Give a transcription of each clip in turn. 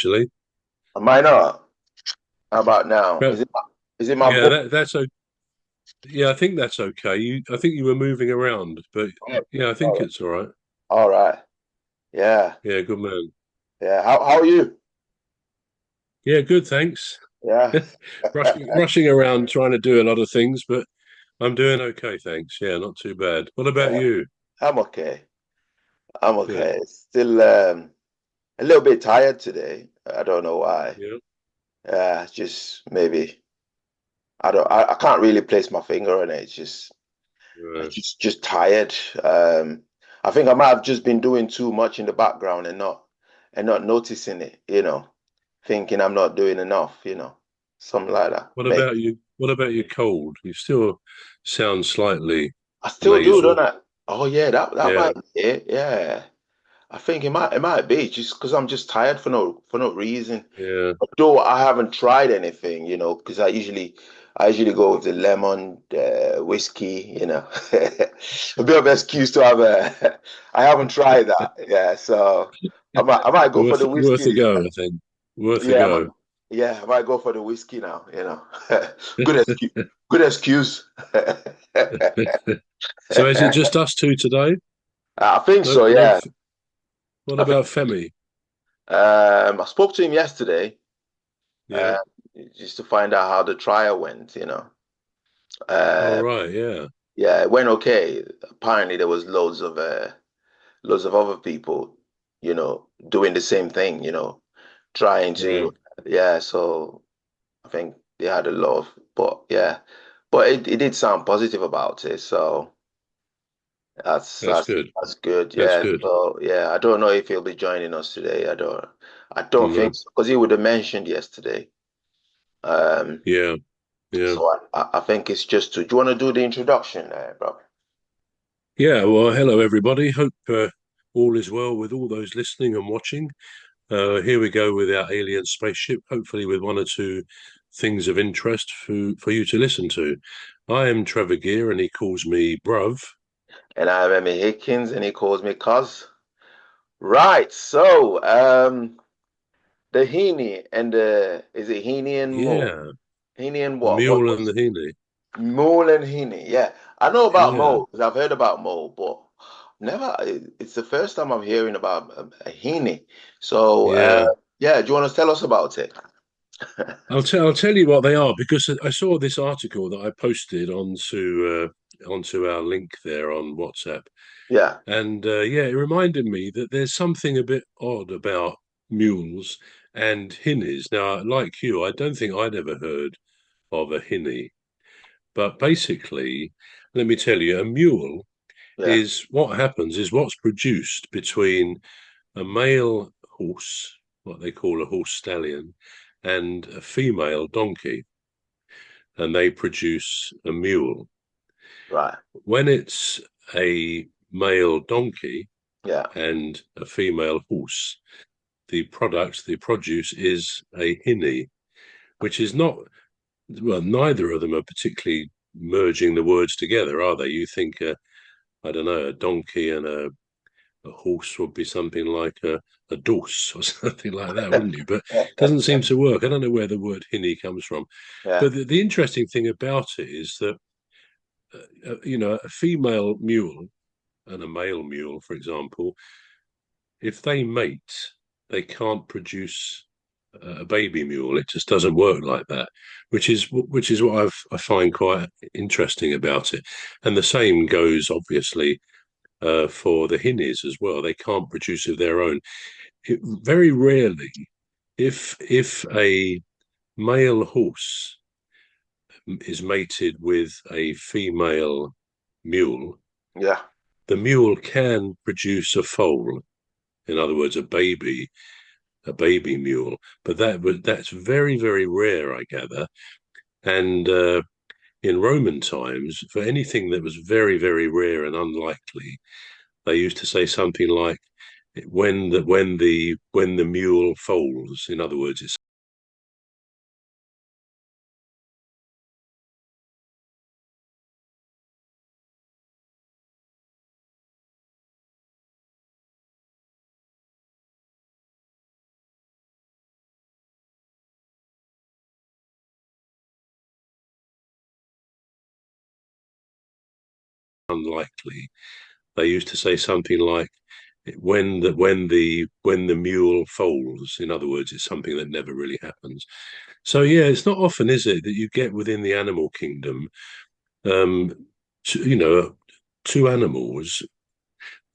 actually. Am I not? How about now? But Is it my yeah, voice? that's okay. Yeah, I think that's okay. I think you were moving around, but yeah, I think All right. it's all right. All right. Yeah. Yeah, good man. Yeah. How are you? Yeah, good, thanks. Yeah. Rushing around trying to do a lot of things, but I'm doing okay, thanks. Yeah, not too bad. What about Yeah. you? I'm okay. I'm Good. okay. Still a little bit tired today. I don't know why. Yeah. Just maybe I can't really place my finger on it. It's Right. just tired. I think I might have just been doing too much in the background and not noticing it, thinking I'm not doing enough, something like that. What about you? What about your cold? You still sound slightly I still do, don't nasal. I? Oh yeah, that Yeah. might be it. Yeah. I think it might be just because I'm just tired for no reason. Yeah. Though I haven't tried anything, because I usually go with the lemon whiskey, a bit of excuse to have a. I haven't tried that, yeah. So I might go for the Worth a whiskey. go, I think. Worth a Yeah, go. yeah, I might go for the whiskey now. Good excuse. Good excuse. So is it just us two today? I think No, so. no. Yeah, What I think. about Femi? I spoke to him yesterday, Yeah. uh, just to find out how the trial went. All Uh, right. Yeah. yeah, it went okay. Apparently, there was loads of other people, doing the same thing, trying Right. to, yeah. So I think they had a lot of, but yeah, but it did sound positive about it. So that's That's that's good. that's good. That's Yeah. good. So yeah, I don't know if he'll be joining us today. I don't think No. so because he would have mentioned yesterday. Um, Yeah. Yeah. so I think it's just to. Do you want to do the introduction, bro? Yeah. Well, hello, everybody. Hope all is well with all those listening and watching. Here we go with our alien spaceship, hopefully with one or two things of interest for you to listen to. I am Trevor Gear, and he calls me Bruv. And I'm Emmy Hikins, and he calls me Cuz. Right. So, the Heaney and the is it Heaney and Mo? Yeah, Heaney and the what? mule and the Hinny. Mule and Heaney. Yeah, I know about Yeah, Mo because I've heard about Mo, but never. It's the first time I'm hearing about a Heaney. So, yeah. yeah. Do you want to tell us about it? I'll tell you what they are because I saw this article that I posted onto our link there on WhatsApp, Yeah. and yeah, it reminded me that there's something a bit odd about mules and hinnies. Now, like you, I don't think I'd ever heard of a hinny. But basically, let me tell you, a mule Yeah. is what happens is what's produced between a male horse, what they call a horse stallion, and a female donkey, and they produce a mule. Right. When it's a male donkey Yeah. and a female horse, the produce is a hinny, which is not, well, neither of them are particularly merging the words together, are they? You think I don't know, a donkey and a horse would be something like a dorse or something like that, wouldn't you? But it doesn't seem to work. I don't know where the word hinny comes from. Yeah. But the interesting thing about it is that, a female mule and a male mule, for example, if they mate, they can't produce a baby mule. It just doesn't work like that, which is what I find quite interesting about it. And the same goes obviously for the Hinnies as well. They can't produce of their own. Very rarely, if a male horse is mated with a female mule, Yeah. the mule can produce a foal. In other words, a baby mule. But that's very very rare, I gather. And in Roman times, for anything that was very very rare and unlikely, they used to say something like when the mule foals. In other words, it's unlikely, they used to say something like, when the mule foals. In other words, it's something that never really happens. So yeah, it's not often, is it, that you get within the animal kingdom, um, you know, two animals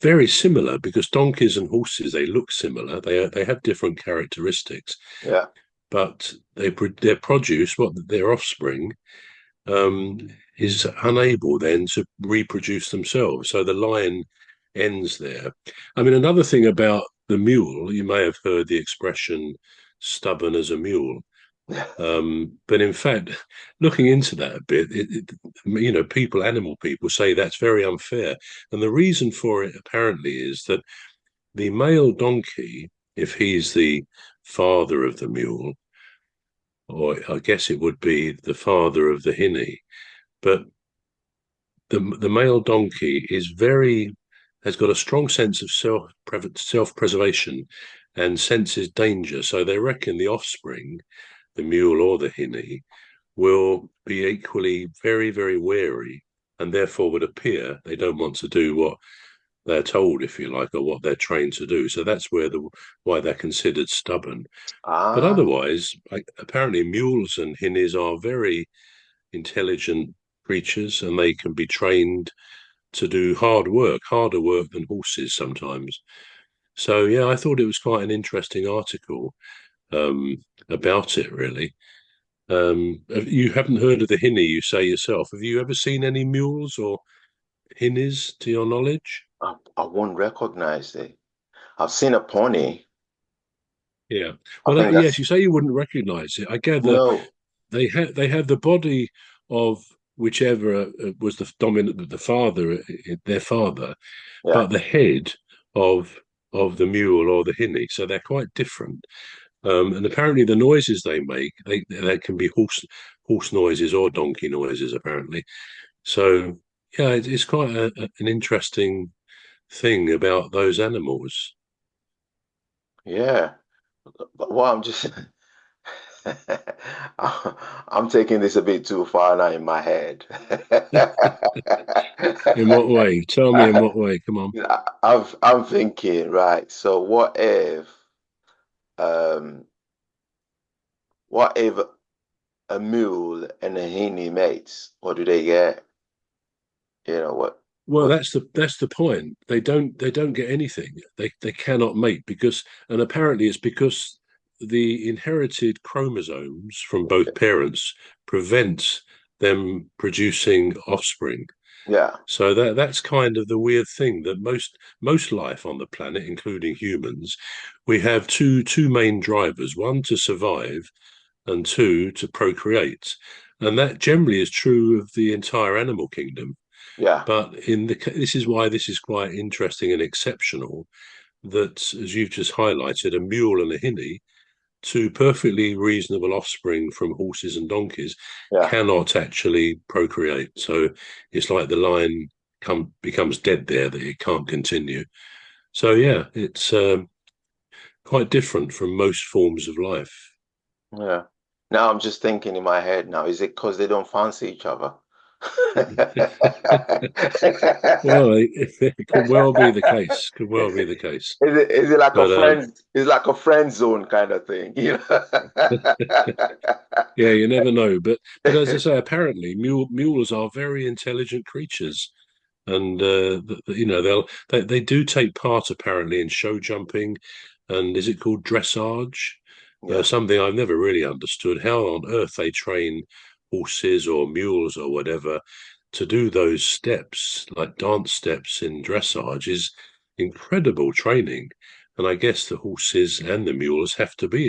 very similar, because donkeys and horses, they look similar. They have different characteristics, Yeah. but their produce, what their offspring, um, is unable then to reproduce themselves. So the line ends there. I mean, another thing about the mule, you may have heard the expression "stubborn as a mule." But in fact, looking into that a bit, animal people say that's very unfair. And the reason for it apparently is that the male donkey, if he's the father of the mule, or I guess it would be the father of the hinny, but the male donkey has got a strong sense of self preservation and senses danger. So they reckon the offspring, the mule or the hinny, will be equally very, very wary, and therefore would appear they don't want to do what they're told, if you like, or what they're trained to do. So that's why they're considered stubborn. But Ah, otherwise, apparently mules and hinnies are very intelligent creatures, and they can be trained to do harder work than horses sometimes. So yeah, I thought it was quite an interesting article, um, about it, really. You haven't heard of the Hinny, you say yourself. Have you ever seen any mules or Hinnies, to your knowledge? I won't recognize it. I've seen a pony. Yeah. I Well, think yes, that's you say you wouldn't recognize it. I gather no. they have the body of whichever was the dominant, the father, their father, Yeah. but the head of the mule or the Hinny. So they're quite different. And apparently, the noises they make, they can be horse noises or donkey noises. Apparently, so yeah, it's quite an interesting thing about those animals. Yeah. But well, I'm just I'm taking this a bit too far now in my head. In what way? Tell me in what way. Come on. I'm thinking, right, so um what if a mule and a hinny mates? What do they get? You know Well, what that's the point. They don't get anything. They cannot mate, and apparently it's because the inherited chromosomes from both parents prevent them producing offspring. yeah, So that's kind of the weird thing, that most life on the planet, including humans, we have two main drivers: one to survive, and two to procreate. And that generally is true of the entire animal kingdom. yeah, But this is why this is quite interesting and exceptional. That, as you've just highlighted, a mule and a hinny, two perfectly reasonable offspring from horses and donkeys, yeah, cannot actually procreate. So it's like the line becomes dead there, that it can't continue. So yeah, it's quite different from most forms of life. yeah. Now I'm just thinking in my head now, is it because they don't fancy each other? Well, it could well be the case. Could well be the case. Is it like a But friend? It's like a friend zone kind of thing, you know? yeah, you never know. But as I say, apparently mules are very intelligent creatures, and they do take part apparently in show jumping, and is it called dressage? Yeah, Something I've never really understood. How on earth they train horses or mules or whatever to do those steps, like dance steps in dressage, is incredible training. And I guess the horses and the mules have to be